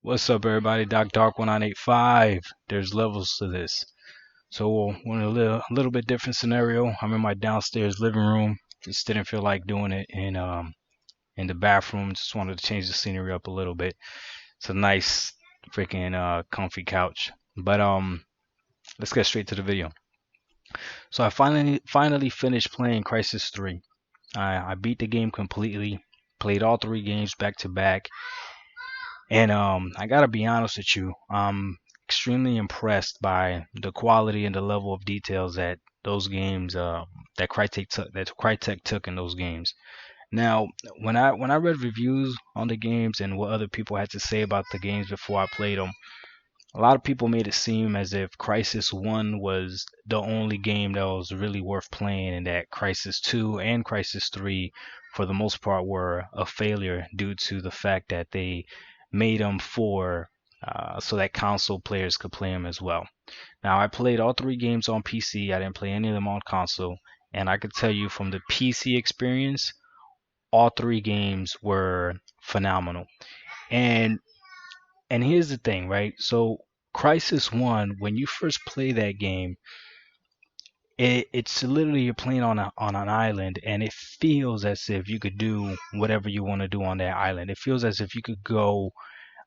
What's up, everybody? Dark 1985. There's levels to this. So we're in a little bit different scenario. I'm in my downstairs living room. Just didn't feel like doing it in the bathroom. Just wanted to change the scenery up a little bit. It's a nice freaking comfy couch. But let's get straight to the video. So I finally finished playing Crysis 3. I beat the game completely. Played all three games back to back. And I gotta be honest with you, I'm extremely impressed by the quality and the level of details that those games that Crytek took in those games. Now, when I read reviews on the games and what other people had to say about the games before I played them, a lot of people made it seem as if Crysis 1 was the only game that was really worth playing, and that Crysis 2 and Crysis 3, for the most part, were a failure due to the fact that they made them for so that console players could play them as well. Now, I played all three games on PC. I didn't play any of them on console, and I could tell you from the PC experience, all three games were phenomenal. And and here's the thing, right? So Crysis One, when you first play that game, it's literally you're playing on an island, and it feels as if you could do whatever you want to do on that island. It feels as if you could go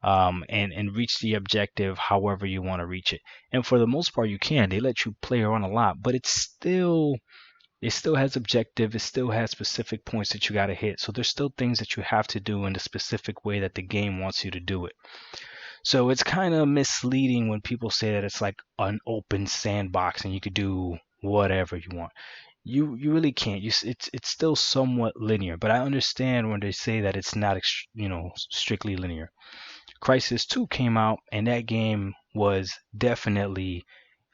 and reach the objective however you want to reach it. And for the most part, you can. They let you play around a lot, but it still has objective. It still has specific points that you got to hit. So there's still things that you have to do in the specific way that the game wants you to do it. So it's kind of misleading when people say that it's like an open sandbox and you could do whatever you want. You really can't. It's still somewhat linear, but I understand when they say that it's not strictly linear. Crysis 2 came out and that game was definitely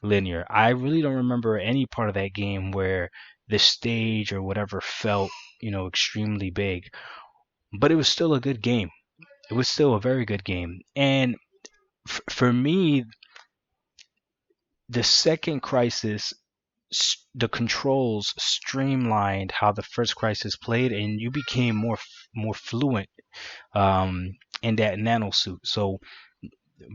linear. I really don't remember any part of that game where the stage or whatever felt, extremely big, but it was still a good game. It was still a very good game. And for me, the second Crysis, the controls streamlined how the first Crysis played, and you became more fluent in that nano suit. So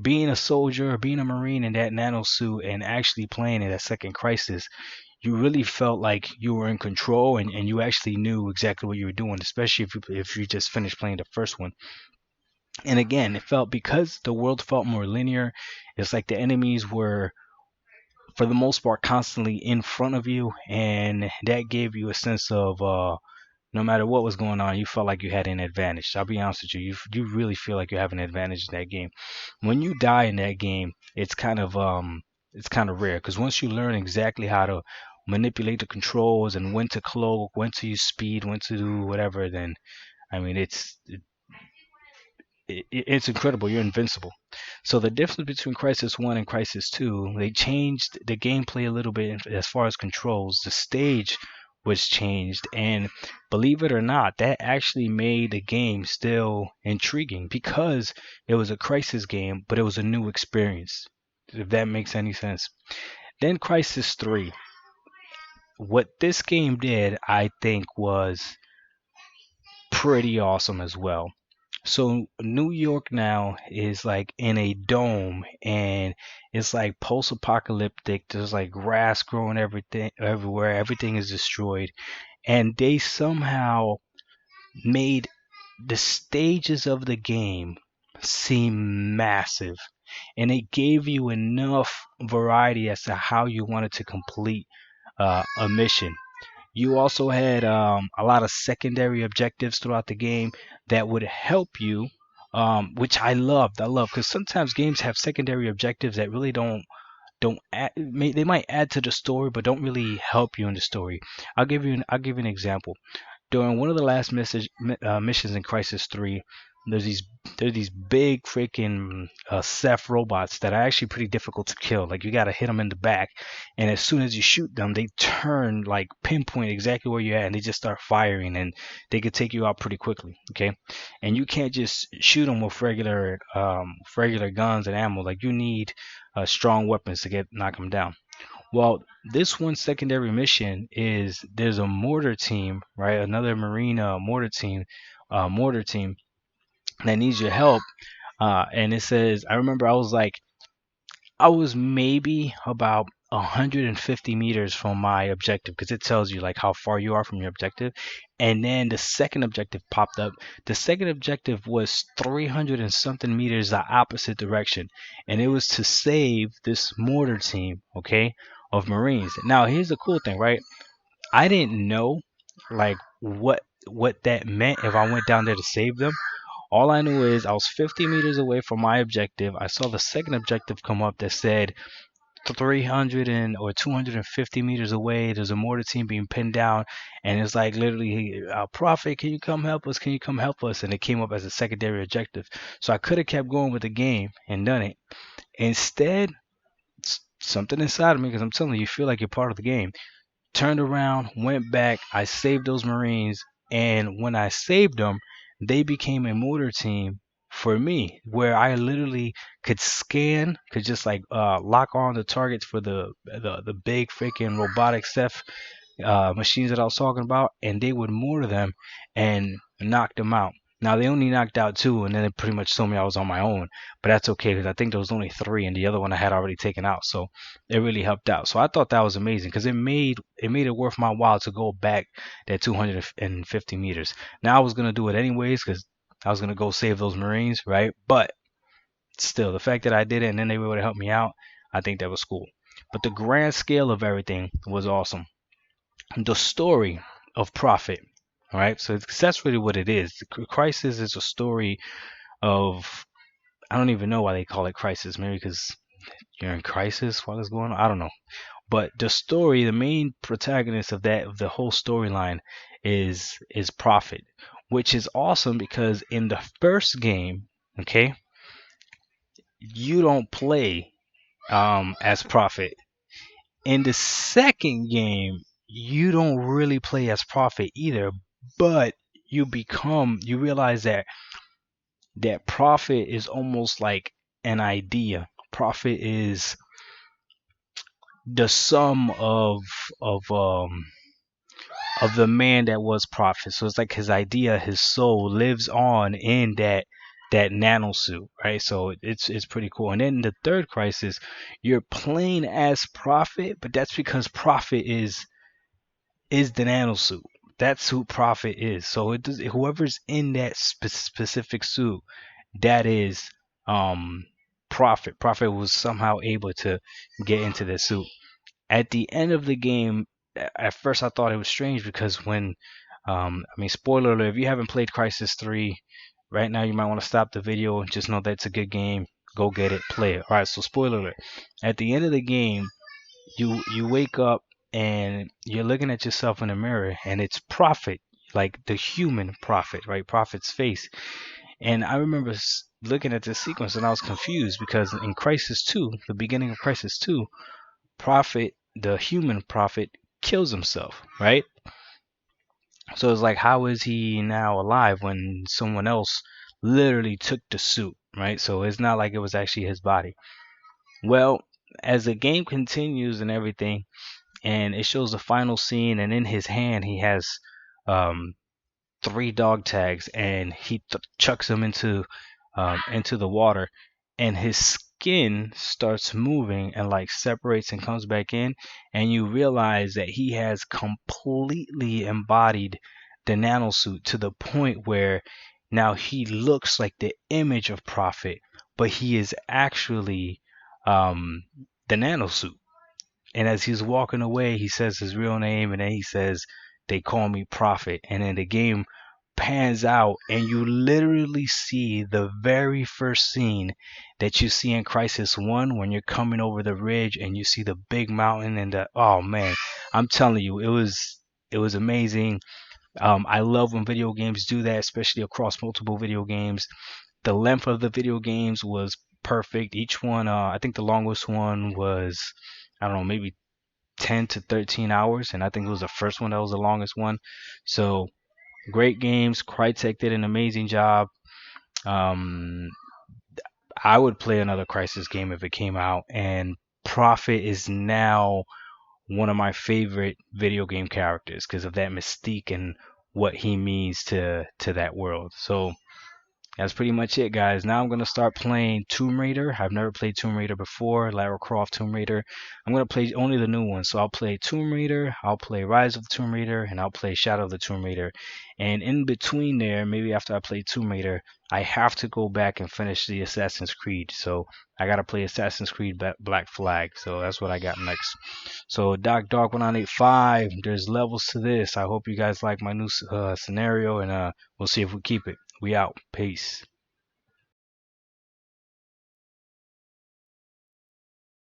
being a soldier or being a marine in that nano suit and actually playing in that second Crysis, you really felt like you were in control, and you actually knew exactly what you were doing, especially if you just finished playing the first one. And again, it felt, because the world felt more linear. It's like the enemies were, for the most part, constantly in front of you, and that gave you a sense of no matter what was going on, you felt like you had an advantage. I'll be honest with you, you really feel like you have an advantage in that game. When you die in that game, it's kind of rare, because once you learn exactly how to manipulate the controls and when to cloak, when to use speed, when to do whatever, then I mean it's incredible. You're invincible. So the difference between Crysis 1 and Crysis 2, they changed the gameplay a little bit as far as controls. The stage was changed, and believe it or not, that actually made the game still intriguing, because it was a Crysis game, but it was a new experience, if that makes any sense. Then Crysis 3. What this game did, I think, was pretty awesome as well. So New York now is like in a dome, and it's like post-apocalyptic. There's like grass growing everything everywhere. Everything is destroyed, and they somehow made the stages of the game seem massive, and it gave you enough variety as to how you wanted to complete a mission. You also had a lot of secondary objectives throughout the game that would help you, which I loved. I love, because sometimes games have secondary objectives that really don't add, they might add to the story, but don't really help you in the story. I'll give you an example. During one of the last missions in Crysis 3, there's these there's these big freaking Ceph robots that are actually pretty difficult to kill. Like, you gotta hit them in the back, and as soon as you shoot them, they turn, like, pinpoint exactly where you're at, and they just start firing, and they could take you out pretty quickly. Okay, and you can't just shoot them with regular guns and ammo. Like, you need strong weapons to get knock them down. Well, this one secondary mission is, there's a mortar team, right? Another marine mortar team that needs your help. And it says, I remember I was maybe about 150 meters from my objective because it tells you like how far you are from your objective. And then the second objective popped up. The second objective was 300 and something meters the opposite direction. And it was to save this mortar team, okay, of Marines. Now, here's the cool thing, right? I didn't know like what that meant if I went down there to save them. All I knew is I was 50 meters away from my objective. I saw the second objective come up that said 300 or 250 meters away. There's a mortar team being pinned down, and it's like literally, Prophet, can you come help us? Can you come help us? And it came up as a secondary objective. So I could have kept going with the game and done it. Instead, something inside of me, because I'm telling you, you feel like you're part of the game, turned around, went back. I saved those Marines, and when I saved them, they became a mortar team for me, where I literally could scan, could just like lock on the targets for the big freaking robotic Ceph machines that I was talking about, and they would mortar them and knock them out. Now they only knocked out two, and then it pretty much told me I was on my own, but that's okay because I think there was only three, and the other one I had already taken out, so it really helped out. So I thought that was amazing because it made it worth my while to go back that 250 meters. Now I was gonna do it anyways because I was gonna go save those Marines, right? But still, the fact that I did it and then they were able to help me out, I think that was cool. But the grand scale of everything was awesome. The story of Prophet. All right, so that's really what it is. Crisis is a story of, I don't even know why they call it Crisis. Maybe because you're in crisis while it's going on. I don't know. But the story, the main protagonist of the whole storyline is Prophet, which is awesome because in the first game, okay, you don't play as Prophet. In the second game, you don't really play as Prophet either, but you realize that Prophet is almost like an idea. Prophet is the sum of the man that was Prophet. So it's like his idea, his soul lives on in that nano suit, right? So it's pretty cool. And then the third Crisis, you're playing as Prophet, but that's because Prophet is the nano suit. That's who Prophet is. So it does, whoever's in that specific suit, that is um Prophet. Prophet was somehow able to get into the suit. At the end of the game, at first I thought it was strange because when I mean, spoiler alert, if you haven't played Crysis 3 right now, you might want to stop the video and just know that it's a good game. Go get it, play it. All right, so spoiler alert. At the end of the game, you wake up and you're looking at yourself in the mirror and it's Prophet, like the human Prophet, right? Prophet's face. And I remember looking at this sequence and I was confused because in Crysis 2, the beginning of Crysis 2, Prophet, the human Prophet, kills himself, right? So it's like, how is he now alive when someone else literally took the suit, right? So it's not like it was actually his body. Well, as the game continues and everything, and it shows the final scene, and in his hand he has um, three dog tags, and he chucks them into the water, and his skin starts moving and like separates and comes back in, and you realize that he has completely embodied the nanosuit to the point where now he looks like the image of Prophet, but he is actually the nanosuit. And as he's walking away, he says his real name, and then he says, "They call me Prophet." And then the game pans out, and you literally see the very first scene that you see in Crysis 1 when you're coming over the ridge and you see the big mountain and the, oh man, I'm telling you, it was amazing. I love when video games do that, especially across multiple video games. The length of the video games was perfect. Each one, I think the longest one was, I don't know, maybe 10 to 13 hours, and I think it was the first one that was the longest one. So great games. Crytek did an amazing job. Um, I would play another Crysis game if it came out, and Prophet is now one of my favorite video game characters because of that mystique and what he means to that world. So That's pretty much it, guys. Now I'm gonna start playing Tomb Raider. I've never played Tomb Raider before. Lara Croft Tomb Raider. I'm gonna play only the new ones. So I'll play Tomb Raider, I'll play Rise of the Tomb Raider, and I'll play Shadow of the Tomb Raider. And in between there, maybe after I play Tomb Raider, I have to go back and finish the Assassin's Creed. So I gotta play Assassin's Creed Black Flag. So that's what I got next. So Dark 1985. There's levels to this. I hope you guys like my new scenario, and we'll see if we keep it. We out. Peace.